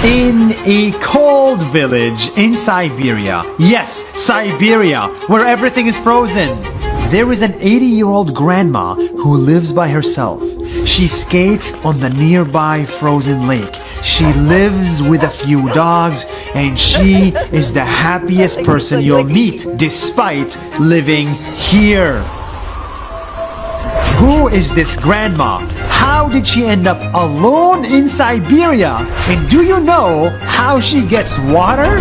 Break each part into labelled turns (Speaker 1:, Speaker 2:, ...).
Speaker 1: In a cold village in Siberia, yes, Siberia, where everything is frozen, there is an 80-year-old grandma who lives by herself. She skates on the nearby frozen lake. She lives with a few dogs, and she is the happiest person you'll meet despite living here. Who is this grandma? How did she end up alone in Siberia? And do you know how she gets water?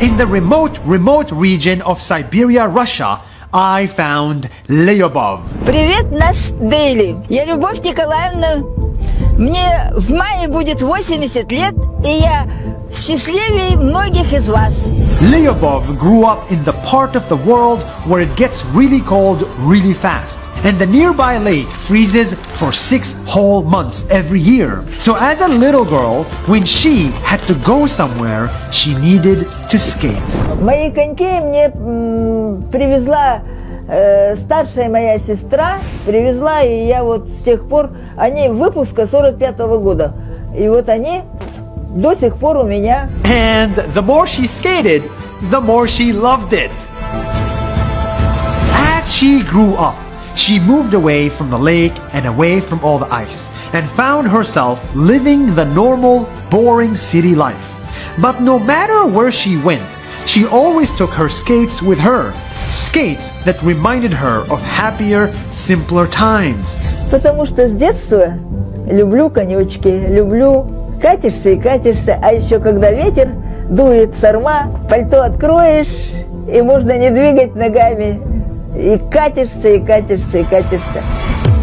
Speaker 1: In the remote region of Siberia, Russia, I found Lyubov.
Speaker 2: Привет, NasDaily. Я Любовь Николаевна. Мне в мае будет 80 лет, и я счастливее многих из вас.
Speaker 1: Lyubov grew up in the part of the world where it gets really cold really fast. And the nearby lake freezes for 6 whole months every year. So as a little girl, when she had to go somewhere, she needed to skate.
Speaker 2: Мои коньки мне привезла старшая моя сестра, привезла, и я вот с тех пор, они выпуска 45-го года. И вот они до сих пор у меня.
Speaker 1: And the more she skated, the more she loved it. As she grew up, she moved away from the lake and away from all the ice, and found herself living the normal, boring city life. But no matter where she went, she always took her skates with her. Skates that reminded her of happier, simpler times.
Speaker 2: Потому что с детства люблю конечки, люблю катишься и катишься, а еще когда ветер дует сорма, пальто откроешь, и можно не двигать ногами. И катишься, и катишься, и катишься.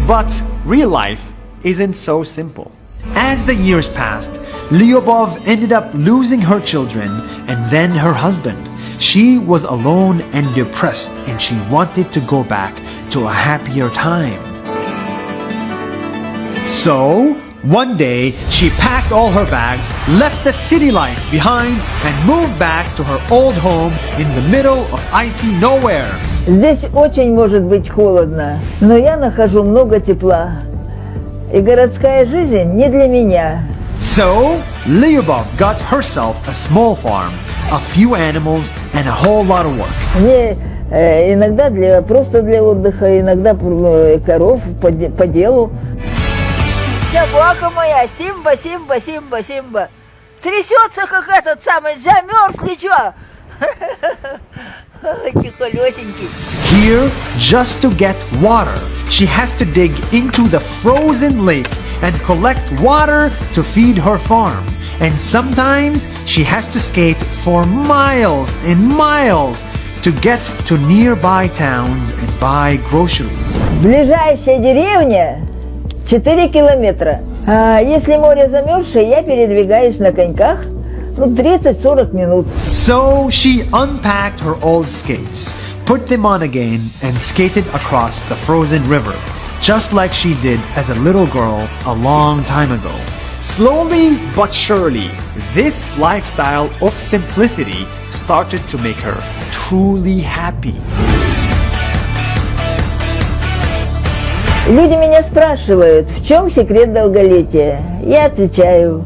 Speaker 1: But real life isn't so simple. As the years passed, Lyubov ended up losing her children and then her husband. She was alone and depressed, and she wanted to go back to a happier time. So, one day, she packed all her bags, left the city life behind, and moved back to her old home in the middle of icy nowhere.
Speaker 2: Здесь очень может быть холодно, но я нахожу много тепла. И городская жизнь не для меня.
Speaker 1: So, Lyubov got herself a small farm, a few animals, and a whole lot of work.
Speaker 2: Мне иногда просто для отдыха, иногда коров по делу. Собака моя, Симба, Симба, Симба, Симба. Трясется, как этот самый, замерз ли чё? Эти колесеньки.
Speaker 1: Here, just to get water, she has to dig into the frozen lake and collect water to feed her farm. And sometimes she has to skate for miles and miles to get to nearby towns and buy groceries.
Speaker 2: Ближайшая деревня 4 километра. А если море замерзшее, я передвигаюсь на коньках 30-40 минут.
Speaker 1: So she unpacked her old skates, put them on again, and skated across the frozen river, just like she did as a little girl a long time ago. Slowly but surely, this lifestyle of simplicity started to make her truly happy.
Speaker 2: Люди меня спрашивают, в чем секрет долголетия? Я отвечаю,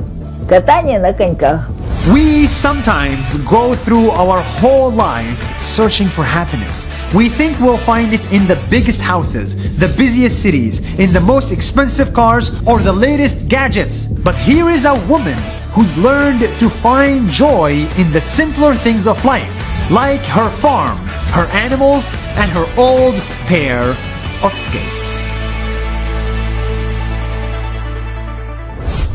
Speaker 2: катание на коньках.
Speaker 1: We sometimes go through our whole lives searching for happiness. We think we'll find it in the biggest houses, the busiest cities, in the most expensive cars, or the latest gadgets. But here is a woman who's learned to find joy in the simpler things of life, like her farm, her animals, and her old pair of skates.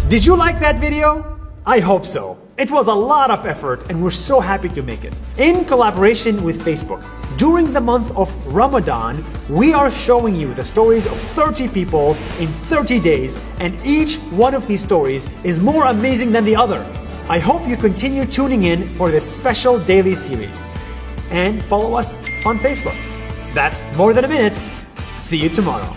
Speaker 1: Did you like that video? I hope so. It was a lot of effort and we're so happy to make it. In collaboration with Facebook, during the month of Ramadan, we are showing you the stories of 30 people in 30 days, and each one of these stories is more amazing than the other. I hope you continue tuning in for this special daily series. And follow us on Facebook. That's more than a minute. See you tomorrow.